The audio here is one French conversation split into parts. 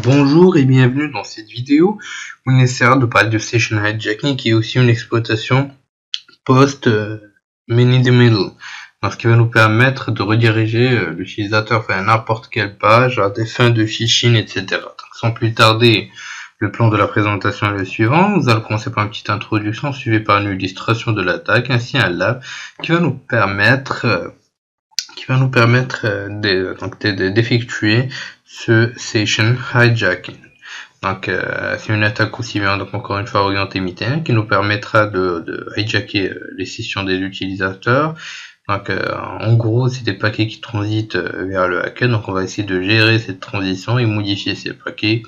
Bonjour et bienvenue dans cette vidéo où on essaiera de parler de Session Hijacking qui est aussi une exploitation post man in the middle, donc ce qui va nous permettre de rediriger l'utilisateur vers n'importe quelle page à des fins de phishing, etc. Donc, sans plus tarder, le plan de la présentation est le suivant. Nous allons commencer par une petite introduction suivie par une illustration de l'attaque ainsi un lab qui va nous permettre d'effectuer ce Session Hijacking. Donc c'est une attaque aussi bien, donc encore une fois orientée MITM, qui nous permettra de hijacker les sessions des utilisateurs. Donc en gros c'est des paquets qui transitent vers le hacker, donc on va essayer de gérer cette transition et modifier ces paquets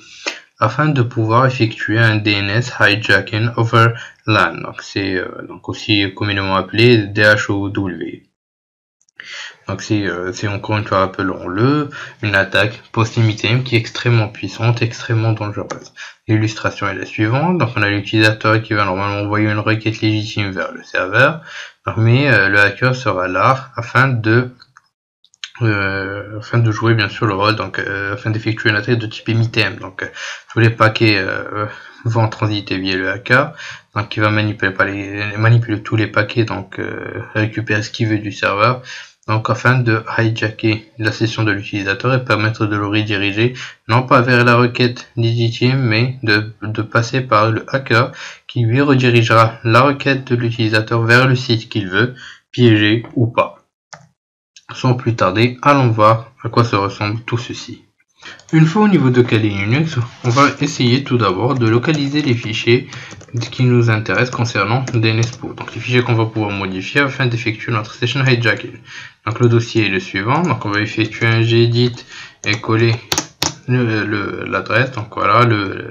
afin de pouvoir effectuer un DNS hijacking over LAN. Donc c'est donc aussi communément appelé DHOW. Donc c'est encore une fois, rappelons-le, une attaque post-MITM qui est extrêmement puissante, extrêmement dangereuse. L'illustration est la suivante. Donc on a l'utilisateur qui va normalement envoyer une requête légitime vers le serveur, mais le hacker sera là afin de jouer bien sûr le rôle, donc afin d'effectuer une attaque de type MITM. Donc tous les paquets vont transiter via le hacker, donc qui va manipuler tous les paquets, donc récupérer ce qu'il veut du serveur, donc afin de hijacker la session de l'utilisateur et permettre de le rediriger non pas vers la requête légitime, mais de passer par le hacker qui lui redirigera la requête de l'utilisateur vers le site qu'il veut, piégé ou pas. Sans plus tarder, allons voir à quoi ça ressemble tout ceci. Une fois au niveau de Kali Linux, on va essayer tout d'abord de localiser les fichiers qui nous intéressent concernant DNSPoof. Donc les fichiers qu'on va pouvoir modifier afin d'effectuer notre session hijacking. Donc le dossier est le suivant. Donc on va effectuer un gedit et coller l'adresse. Donc voilà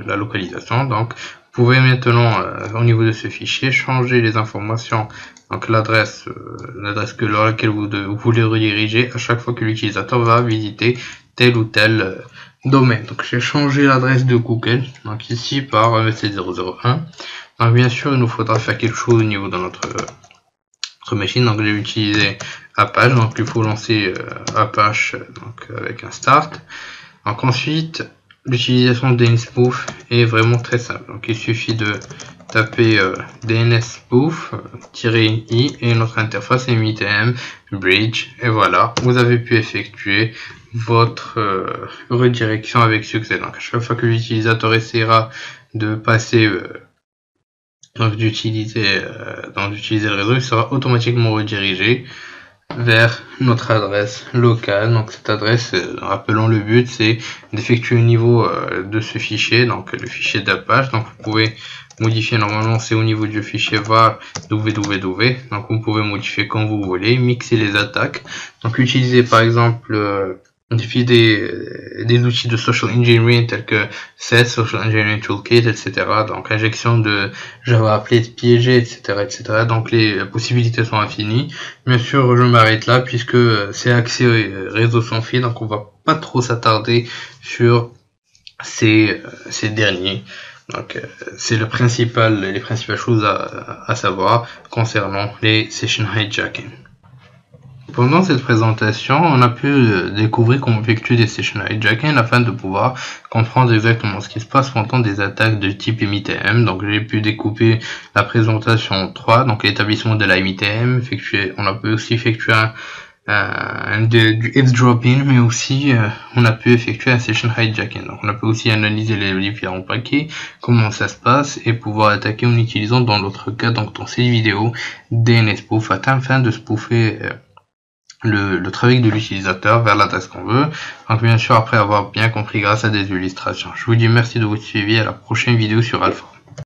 la localisation. Donc vous pouvez maintenant au niveau de ce fichier changer les informations. Donc l'adresse vers laquelle vous voulez rediriger à chaque fois que l'utilisateur va visiter tel ou tel domaine. Donc j'ai changé l'adresse de Google, donc ici par MSC001. Donc bien sûr il nous faudra faire quelque chose au niveau de notre machine. Donc j'ai utilisé Apache, donc il faut lancer Apache donc avec un start. Donc ensuite l'utilisation de DNSPoof est vraiment très simple. Donc il suffit de taper DNSPoof-i et notre interface est MITM bridge, et voilà, vous avez pu effectuer votre redirection avec succès. Donc à chaque fois que l'utilisateur essaiera de passer d'utiliser le réseau, il sera automatiquement redirigé vers notre adresse locale. Donc cette adresse, rappelons le but, c'est d'effectuer au niveau de ce fichier, donc le fichier d'Apache. Donc vous pouvez modifier, normalement c'est au niveau du fichier var www, donc vous pouvez modifier quand vous voulez, mixer les attaques. Donc utiliser par exemple des outils de social engineering tels que SET, Social Engineering Toolkit, etc. Donc injection de Java appelé piégé, etc. Donc les possibilités sont infinies. Bien sûr, je m'arrête là puisque c'est accès au réseau sans fil, donc on va pas trop s'attarder sur ces derniers. Donc c'est les principales choses à savoir concernant les session hijacking. Pendant cette présentation, on a pu découvrir comment effectuer des session hijacking afin de pouvoir comprendre exactement ce qui se passe pendant des attaques de type MITM. Donc j'ai pu découper la présentation en 3, donc l'établissement de la MITM, on a pu aussi effectuer du eavesdropping, mais aussi on a pu effectuer un session hijacking. Donc on a pu aussi analyser les différents paquets, comment ça se passe, et pouvoir attaquer en utilisant dans l'autre cas, donc dans cette vidéo, DNSPoof afin de spoofer le trafic de l'utilisateur vers l'adresse qu'on veut. Donc bien sûr après avoir bien compris grâce à des illustrations. Je vous dis merci de votre suivi, à la prochaine vidéo sur Alpha.